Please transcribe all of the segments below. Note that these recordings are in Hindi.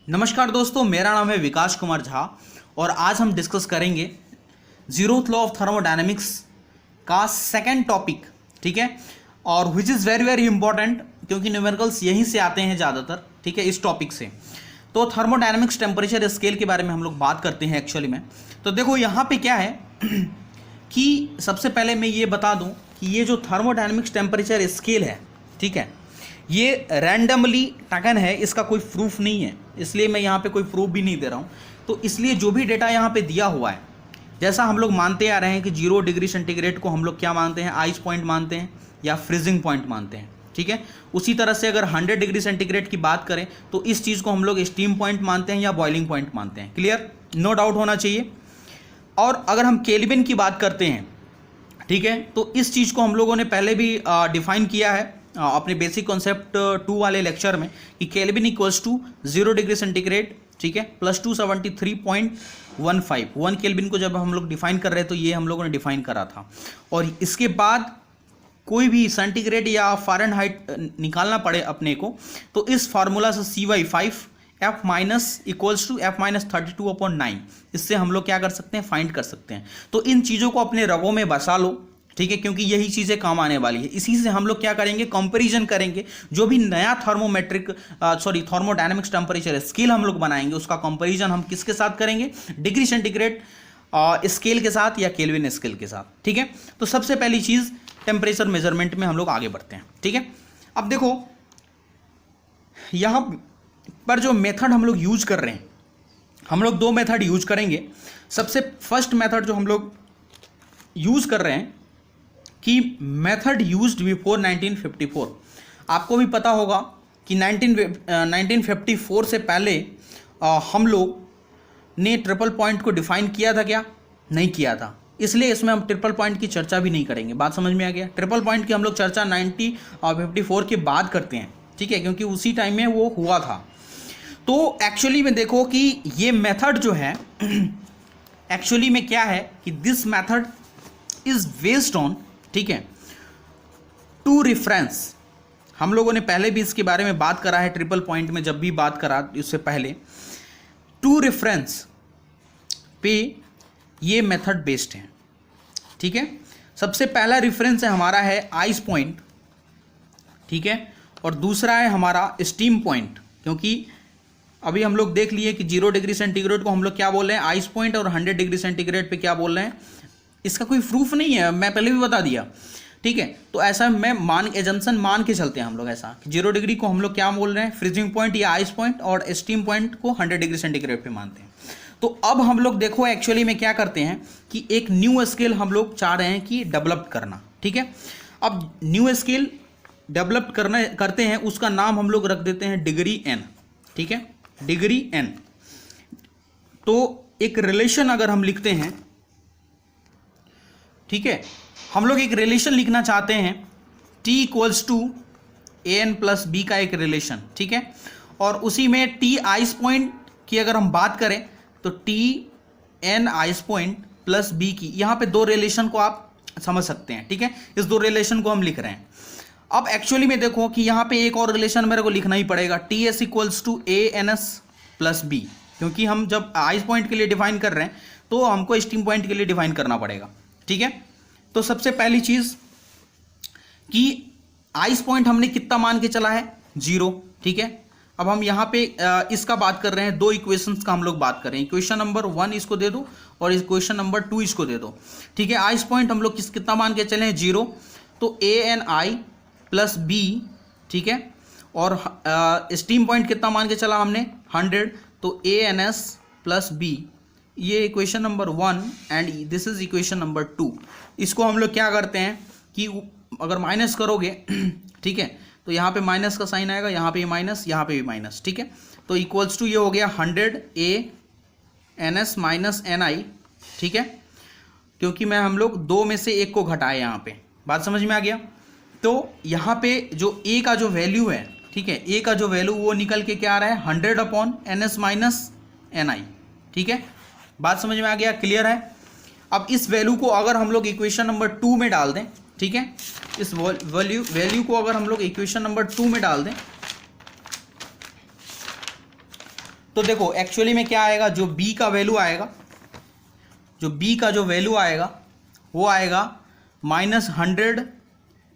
नमस्कार दोस्तों, मेरा नाम है विकास कुमार झा और आज हम डिस्कस करेंगे जीरोथ लॉ ऑफ थर्मोडायनेमिक्स का सेकंड टॉपिक। ठीक है, और which is very very important क्योंकि न्यूमेरिकल्स यहीं से आते हैं ज़्यादातर। ठीक है, इस टॉपिक से तो थर्मोडायनेमिक्स टेम्परेचर स्केल के बारे में हम लोग बात करते हैं एक्चुअली में। तो देखो यहाँ पे क्या है कि सबसे पहले मैं ये बता दूँ कि ये जो थर्मोडायनेमिक्स टेम्परेचर स्केल है, ठीक है, ये रैंडमली टकन है, इसका कोई प्रूफ नहीं है, इसलिए मैं यहाँ पे कोई प्रूफ भी नहीं दे रहा हूँ। तो इसलिए जो भी डेटा यहाँ पे दिया हुआ है, जैसा हम लोग मानते आ रहे हैं कि 0 डिग्री सेंटीग्रेड को हम लोग क्या मानते हैं, आइस पॉइंट मानते हैं या फ्रीजिंग पॉइंट मानते हैं। ठीक है, उसी तरह से अगर 100 डिग्री सेंटीग्रेड की बात करें तो इस चीज़ को हम लोग स्टीम पॉइंट मानते हैं या बॉइलिंग पॉइंट मानते हैं। क्लियर, नो डाउट होना चाहिए। और अगर हम केल्विन की बात करते हैं, ठीक है, तो इस चीज़ को हम लोगों ने पहले भी डिफाइन किया है अपने बेसिक कॉन्सेप्ट 2 वाले लेक्चर में कि kelvin equals to 0 degree centigrade, ठीक है, प्लस 273.15। 1 केल्विन को जब हम लोग डिफाइन कर रहे हैं तो ये हम लोगों ने डिफाइन करा था। और इसके बाद कोई भी सेंटीग्रेड या फ़ारेनहाइट निकालना पड़े अपने को तो इस फार्मूला से CY5 F minus equals to F minus 32/9, इससे हम लोग क्या कर सकते हैं, फाइंड कर सकते हैं। तो इन चीज़ों को अपने रगों में बसा लो, ठीक है, क्योंकि यही चीज़ें काम आने वाली है। इसी से हम लोग क्या करेंगे, कंपैरिजन करेंगे। जो भी नया थर्मोडायनेमिक्स टेम्परेचर स्केल हम लोग बनाएंगे उसका कंपैरिजन हम किसके साथ करेंगे, डिग्री सेंटीग्रेड स्केल के साथ या केल्विन स्केल के साथ। ठीक है, तो सबसे पहली चीज़ टेम्परेचर मेजरमेंट में हम लोग आगे बढ़ते हैं। ठीक है, अब देखो यहाँ पर जो मेथड हम लोग यूज कर रहे हैं, हम लोग 2 मेथड यूज करेंगे। सबसे फर्स्ट मेथड जो हम लोग यूज कर रहे हैं कि मेथड यूज्ड बिफोर 1954। आपको भी पता होगा कि 1954 से पहले हम लोग ने ट्रिपल पॉइंट को डिफाइन किया था क्या, नहीं किया था, इसलिए इसमें हम ट्रिपल पॉइंट की चर्चा भी नहीं करेंगे। बात समझ में आ गया। ट्रिपल पॉइंट की हम लोग चर्चा 1954 के बाद करते हैं, ठीक है, क्योंकि उसी टाइम में वो हुआ था। तो एक्चुअली में देखो कि ये मेथड जो है एक्चुअली में क्या है कि this method is based on, ठीक है, 2 रेफरेंस। हम लोगों ने पहले भी इसके बारे में बात करा है ट्रिपल पॉइंट में, जब भी बात करा इससे पहले 2 रेफरेंस पे ये मेथड बेस्ड है। ठीक है, सबसे पहला रेफरेंस है हमारा है आइस पॉइंट, ठीक है, और दूसरा है हमारा स्टीम पॉइंट। क्योंकि अभी हम लोग देख लिए कि 0 डिग्री सेंटीग्रेड को हम लोग क्या बोल रहे हैं, आइस पॉइंट, और 100 डिग्री सेंटीग्रेड पे क्या बोल रहे हैं, इसका कोई प्रूफ नहीं है, मैं पहले भी बता दिया। ठीक है, तो ऐसा मैं एजम्पशन मान के चलते हैं हम लोग, ऐसा कि 0 डिग्री को हम लोग क्या बोल रहे हैं, फ्रीजिंग पॉइंट या आइस पॉइंट, और स्टीम पॉइंट को 100 डिग्री सेंटीग्रेड पे मानते हैं। तो अब हम लोग देखो एक्चुअली में क्या करते हैं कि एक न्यू स्केल हम लोग चाह रहे हैं कि डेवलप करना। ठीक है, अब न्यू स्केल डेवलप करते हैं, उसका नाम हम लोग रख देते हैं डिग्री एन। ठीक है, डिग्री एन। तो एक रिलेशन अगर हम लिखते हैं, ठीक है, हम लोग एक रिलेशन लिखना चाहते हैं T equals to AN plus B का एक रिलेशन। ठीक है, और उसी में T आइस पॉइंट की अगर हम बात करें तो TN ice point plus B की, यहाँ पे 2 रिलेशन को आप समझ सकते हैं। ठीक है, इस 2 रिलेशन को हम लिख रहे हैं। अब एक्चुअली में देखो कि यहाँ पे एक और रिलेशन मेरे को लिखना ही पड़ेगा, TS equals to ANS plus B, क्योंकि हम जब आइस पॉइंट के लिए डिफाइन कर रहे हैं तो हमको स्टीम पॉइंट के लिए डिफाइन करना पड़ेगा। ठीक है, तो सबसे पहली चीज कि आइस पॉइंट हमने कितना मान के चला है, 0। ठीक है, अब हम यहाँ पे इसका बात कर रहे हैं, 2 इक्वेशंस का हम लोग बात कर रहे हैं। इक्वेशन नंबर 1 इसको दे दो और इक्वेशन नंबर 2 इसको दे दो। ठीक है, आइस पॉइंट हम लोग कितना मान के चले हैं, 0, तो ANI प्लस B, ठीक है, और स्टीम पॉइंट कितना मान के चला हमने, 100, तो ANS प्लस B। ये equation number 1 and this is equation number 2। इसको हम लोग क्या करते हैं कि अगर माइनस करोगे, ठीक है, तो यहाँ पे माइनस का साइन आएगा, यहाँ पे माइनस, यहाँ पे भी माइनस। ठीक है, तो इक्वल्स टू ये हो गया 100 ANS माइनस NI। ठीक है, क्योंकि हम लोग 2 में से 1 को घटाए, यहाँ पे बात समझ में आ गया। तो यहाँ पे जो A का जो वैल्यू है, ठीक है, A का जो वैल्यू वो निकल के क्या आ रहा है, 100/NS माइनस NI। ठीक है, बात समझ में आ गया, क्लियर है। अब इस वैल्यू को अगर हम लोग इक्वेशन नंबर 2 में डाल दें, ठीक है, इस वैल्यू को अगर हम लोग इक्वेशन नंबर 2 में डाल दें तो देखो एक्चुअली में क्या आएगा, जो b का वैल्यू आएगा, जो b का जो वैल्यू आएगा वो आएगा -100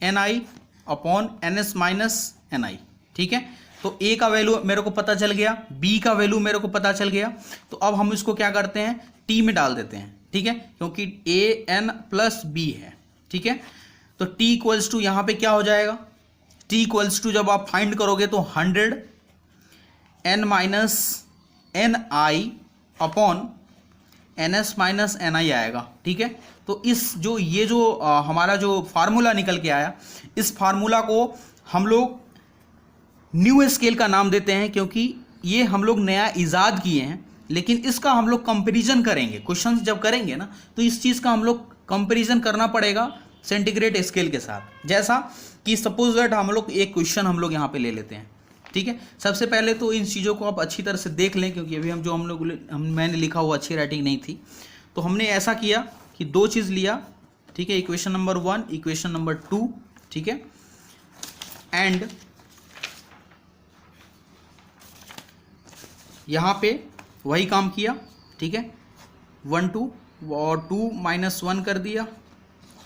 ni upon ns minus ni, ठीक है। तो a का वैल्यू मेरे को पता चल गया, b का वैल्यू मेरे को पता चल गया, तो अब हम इसको क्या करते हैं, t में डाल देते हैं, ठीक है, क्योंकि a n प्लस b है, ठीक है। तो t इक्वल्स टू यहाँ पे क्या हो जाएगा, t इक्वल्स टू जब आप फाइंड करोगे तो 100 n माइनस एन आई अपॉन ns माइनस एन आई आएगा, ठीक है। तो इस जो ये जो हमारा जो फार्मूला निकल के आया, इस फार्मूला को हम लोग न्यू स्केल का नाम देते हैं, क्योंकि ये हम लोग नया इजाद किए हैं, लेकिन इसका हम लोग कंपैरिजन करेंगे, क्वेश्चंस जब करेंगे ना तो इस चीज़ का हम लोग कंपैरिजन करना पड़ेगा सेंटीग्रेड स्केल के साथ। जैसा कि सपोज दैट हम लोग एक क्वेश्चन हम लोग यहाँ पे ले लेते हैं, ठीक है। सबसे पहले तो इन चीज़ों को आप अच्छी तरह से देख लें, क्योंकि अभी मैंने लिखा हुआ अच्छी राइटिंग नहीं थी। तो हमने ऐसा किया कि दो चीज़ लिया, ठीक है, इक्वेशन नंबर 1, इक्वेशन नंबर 2, ठीक है, एंड यहाँ पे वही काम किया, ठीक है, 1 2 और 2 माइनस 1 कर दिया,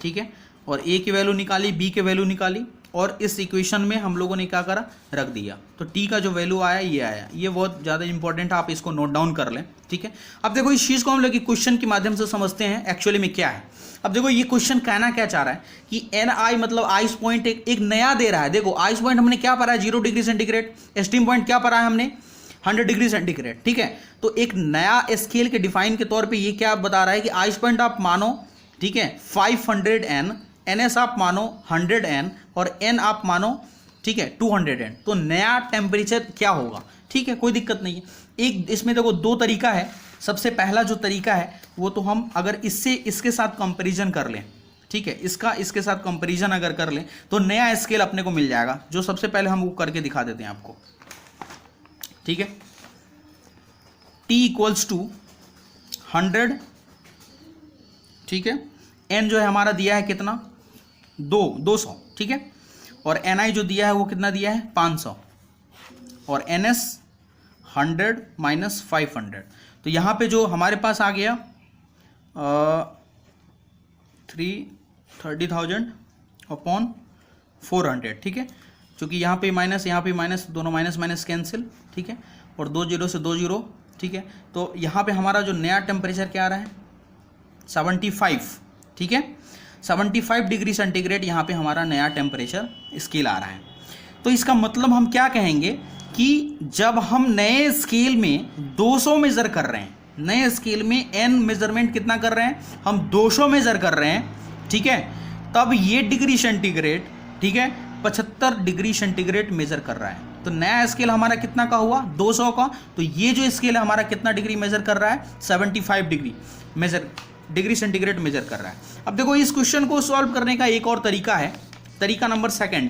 ठीक है, और a की वैल्यू निकाली, b की वैल्यू निकाली, और इस इक्वेशन में हम लोगों ने क्या करा, रख दिया। तो t का जो वैल्यू आया ये आया, ये बहुत ज़्यादा इंपॉर्टेंट है, आप इसको नोट डाउन कर लें, ठीक है। अब देखो इस चीज़ को हम लोग क्वेश्चन के माध्यम से समझते हैं एक्चुअली में क्या है। अब देखो ये क्वेश्चन कहना क्या चाह रहा है कि एन आई मतलब आइस पॉइंट एक नया दे रहा है। देखो आइस पॉइंट हमने क्या पढ़ा है, 0 डिग्री सेंटीग्रेड, स्टीम पॉइंट क्या पढ़ा है हमने, 100 डिग्री सेंटीग्रेड, ठीक है। तो एक नया स्केल के डिफाइन के तौर पे ये क्या बता रहा है कि आइस पॉइंट आप मानो, ठीक है, 500 n, ns आप मानो 100 n, और n आप मानो, ठीक है, 200 n। तो नया टेम्परेचर क्या होगा, ठीक है, कोई दिक्कत नहीं है। एक इसमें देखो दो तरीका है। सबसे पहला जो तरीका है वो तो हम अगर इससे इसके साथ कंपैरिजन कर लें, ठीक है, इसका इसके साथ कंपैरिजन अगर कर लें तो नया स्केल अपने को मिल जाएगा, जो सबसे पहले हम वो करके दिखा देते हैं आपको, ठीक है। t इक्वल्स टू 100, ठीक है, n जो है हमारा दिया है कितना, 200, ठीक है, और ni जो दिया है वो कितना दिया है, 500, और ns 100 माइनस 500। तो यहाँ पे जो हमारे पास आ गया 30,000 अपॉन 400, ठीक है, क्योंकि यहाँ पे माइनस, दोनों माइनस माइनस कैंसिल, ठीक है, और 2 0 से 2 0, ठीक है। तो यहाँ पे हमारा जो नया टेम्परेचर क्या आ रहा है, 75, ठीक है, 75 डिग्री सेंटीग्रेड यहाँ पे हमारा नया टेम्परेचर स्केल आ रहा है। तो इसका मतलब हम क्या कहेंगे कि जब हम नए स्केल में 200 मेज़र कर रहे हैं, नए स्केल में n मेज़रमेंट कितना कर रहे हैं, हम 200 मेज़र कर रहे हैं, ठीक है, तब ये डिग्री सेंटीग्रेड, ठीक है, 75 डिग्री सेंटीग्रेड मेज़र कर रहा है। तो नया स्केल हमारा कितना का हुआ, 200 का। तो ये जो स्केल है हमारा कितना डिग्री मेज़र कर रहा है, 75 डिग्री सेंटीग्रेड मेजर कर रहा है। अब देखो इस क्वेश्चन को सॉल्व करने का एक और तरीका है, तरीका नंबर 2।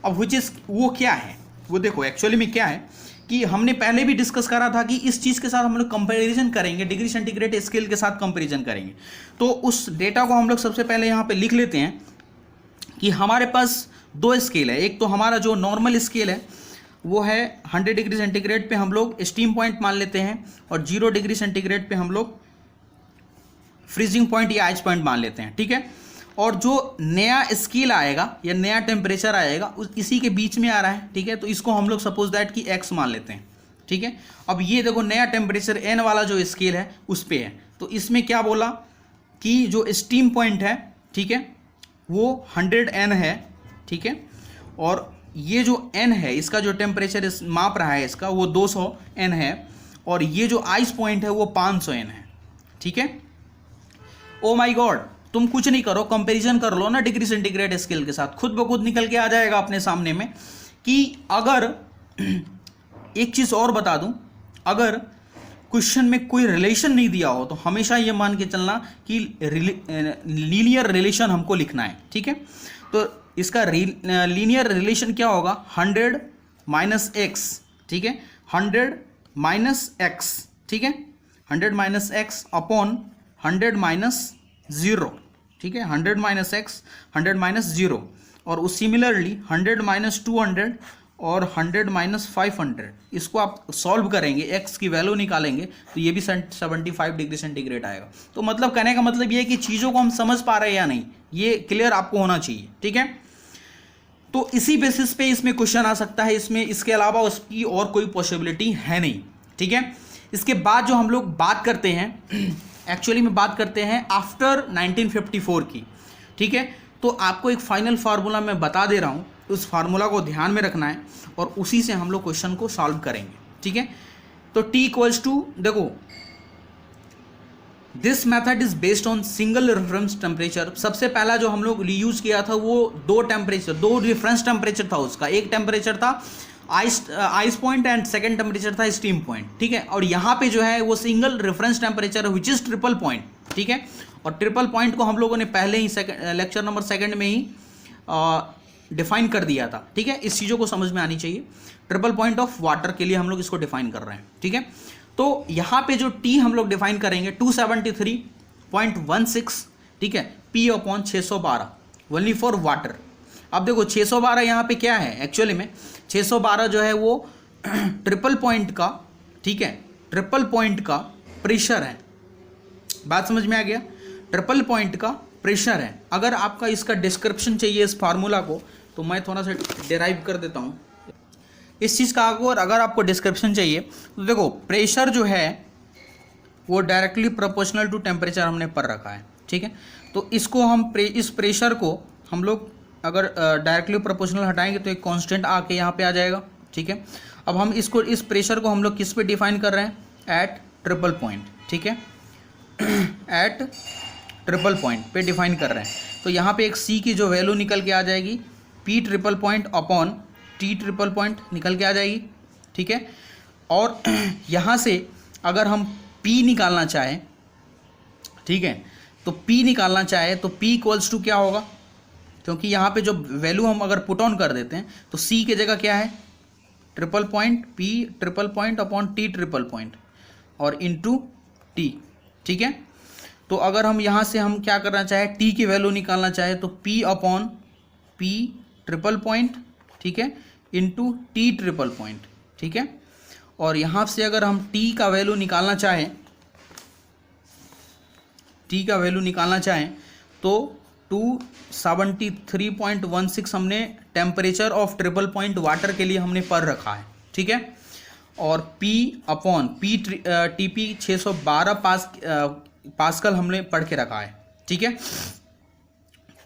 अब विच इज वो क्या है, वो देखो एक्चुअली में क्या है कि हमने पहले भी डिस्कस करा था कि इस चीज़ के साथ हम लोग कंपेरिजन करेंगे, डिग्री सेंटीग्रेड स्केल के साथ कंपेरिजन करेंगे। तो उस डेटा को हम लोग सबसे पहले यहाँ पे लिख लेते हैं कि हमारे पास दो स्केल है। एक तो हमारा जो नॉर्मल स्केल है वो है 100 डिग्री सेंटीग्रेड पे हम लोग स्टीम पॉइंट मान लेते हैं, और 0 डिग्री सेंटीग्रेड पे हम लोग फ्रीजिंग पॉइंट या आइस पॉइंट मान लेते हैं, ठीक है। और जो नया स्केल आएगा या नया टेम्परेचर आएगा उस इसी के बीच में आ रहा है, ठीक है। तो इसको हम लोग सपोज दैट कि x मान लेते हैं, ठीक है। अब ये देखो नया टेम्परेचर n वाला जो स्केल है उस पे है। तो इसमें क्या बोला कि जो स्टीम पॉइंट है, ठीक है, वो 100 n है, ठीक है, और ये जो n है इसका जो टेम्परेचर माप रहा है इसका वो 200 n है, और ये जो आइस पॉइंट है वो 500 n है, ठीक है। ओ माय गॉड, तुम कुछ नहीं करो, कंपैरिजन कर लो ना डिग्री सेंटीग्रेड स्केल के साथ, खुद ब खुद निकल के आ जाएगा अपने सामने में। कि अगर एक चीज़ और बता दूं, अगर क्वेश्चन में कोई रिलेशन नहीं दिया हो तो हमेशा ये मान के चलना कि लीनियर रिलेशन हमको लिखना है, ठीक है। तो इसका लीनियर रिलेशन क्या होगा, 100 माइनस एक्स, ठीक है, 100 माइनस एक्स, ठीक है, 100 माइनस एक्स अपॉन 100 माइनस 0, ठीक है, 100 माइनस एक्स 100 माइनस 0, और उस सिमिलरली 100 माइनस 200 और 100 माइनस 500, इसको आप सॉल्व करेंगे, एक्स की वैल्यू निकालेंगे तो ये भी 75 डिग्री सेंटीग्रेड आएगा। तो मतलब कहने का मतलब ये है कि चीज़ों को हम समझ पा रहे हैं या नहीं, ये क्लियर आपको होना चाहिए, ठीक है। तो इसी बेसिस पे इसमें क्वेश्चन आ सकता है, इसमें इसके अलावा उसकी और कोई पॉसिबिलिटी है नहीं, ठीक है। इसके बाद जो हम लोग बात करते हैं एक्चुअली में बात करते हैं आफ्टर 1954 की, ठीक है। तो आपको एक फाइनल फार्मूला मैं बता दे रहा हूँ, उस फार्मूला को ध्यान में रखना है और उसी से हम लोग क्वेश्चन को सॉल्व करेंगे, ठीक है। तो T इक्वल्स टू, देखो this method is based on single reference temperature. सबसे पहला जो हम लोग यूज किया था वो दो रेफरेंस टेम्परेचर था उसका, एक टेम्परेचर था ice point and second temperature था स्टीम पॉइंट, ठीक है। और यहाँ पे जो है वो single reference temperature which is triple point, ठीक है। और ट्रिपल पॉइंट को हम लोगों ने पहले ही लेक्चर नंबर 2 में ही डिफाइन कर दिया था, ठीक है। इस चीज़ों को समझ में आनी चाहिए। ट्रिपल पॉइंट ऑफ वाटर के लिए हम लोग इसको डिफाइन कर रहे हैं, ठीक है। तो यहाँ पे जो T हम लोग डिफाइन करेंगे 273.16, ठीक है, P upon 612 only for water. अब देखो 612 यहाँ पे क्या है, एक्चुअली में 612 जो है वो ट्रिपल पॉइंट का, ठीक है, ट्रिपल पॉइंट का प्रेशर है। बात समझ में आ गया, ट्रिपल पॉइंट का प्रेशर है। अगर आपका इसका डिस्क्रिप्शन चाहिए इस फार्मूला को तो मैं थोड़ा सा डिराइव कर देता हूँ इस चीज़ का। अगर आपको डिस्क्रिप्शन चाहिए तो देखो प्रेशर जो है वो डायरेक्टली प्रोपोर्शनल टू टेम्परेचर हमने पर रखा है, ठीक है। तो इसको हम इस प्रेशर को हम लोग अगर डायरेक्टली प्रोपोर्शनल हटाएंगे तो एक कांस्टेंट आके यहाँ पे आ जाएगा, ठीक है। अब हम इसको इस प्रेशर को हम लोग किस पे डिफाइन कर रहे हैं, एट ट्रिपल पॉइंट, ठीक है, एट ट्रिपल पॉइंट पे डिफाइन कर रहे हैं। तो यहाँ पे एक C की जो वैल्यू निकल के आ जाएगी P triple point upon T triple point निकल के आ जाएगी, ठीक है। और यहाँ से अगर हम P निकालना चाहें, ठीक है, तो P निकालना चाहे तो P इक्वल्स टू क्या होगा, क्योंकि यहाँ पे जो वैल्यू हम अगर पुट ऑन कर देते हैं तो C की जगह क्या है, triple point P triple point upon T triple point और इनटू T, ठीक है। तो अगर हम यहाँ से हम क्या करना चाहे, T की वैल्यू निकालना चाहे तो P upon P triple point, ठीक है, इनटू T ट्रिपल पॉइंट, ठीक है। और यहाँ से अगर हम T का वैल्यू निकालना चाहें, T का वैल्यू निकालना चाहें तो 273.16 हमने temperature of triple point water के लिए हमने पर रखा है, ठीक है। और P upon P TP 612 pascal हमने पढ़ के रखा है, ठीक है।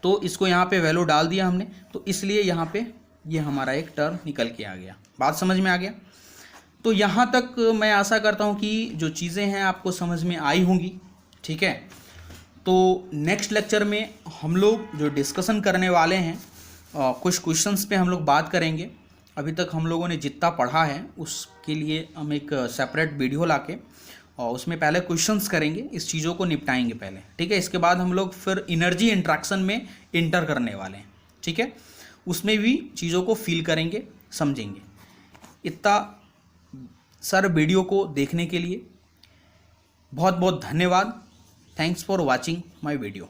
तो इसको यहाँ पे वैल्यू डाल दिया हमने, तो इसलिए यहाँ पे ये हमारा एक टर्म निकल के आ गया। बात समझ में आ गया। तो यहाँ तक मैं आशा करता हूँ कि जो चीज़ें हैं आपको समझ में आई होंगी, ठीक है। तो नेक्स्ट लेक्चर में हम लोग जो डिस्कशन करने वाले हैं कुछ क्वेश्चंस पे हम लोग बात करेंगे। अभी तक हम लोगों ने जितना पढ़ा है उसके लिए हम एक सेपरेट वीडियो लाके और उसमें पहले क्वेश्चंस करेंगे, इस चीज़ों को निपटाएंगे पहले, ठीक है। इसके बाद हम लोग फिर एनर्जी इंट्रैक्शन में इंटर करने वाले हैं, ठीक है। उसमें भी चीज़ों को फील करेंगे, समझेंगे। इतना सर वीडियो को देखने के लिए बहुत बहुत धन्यवाद। Thanks for watching my video.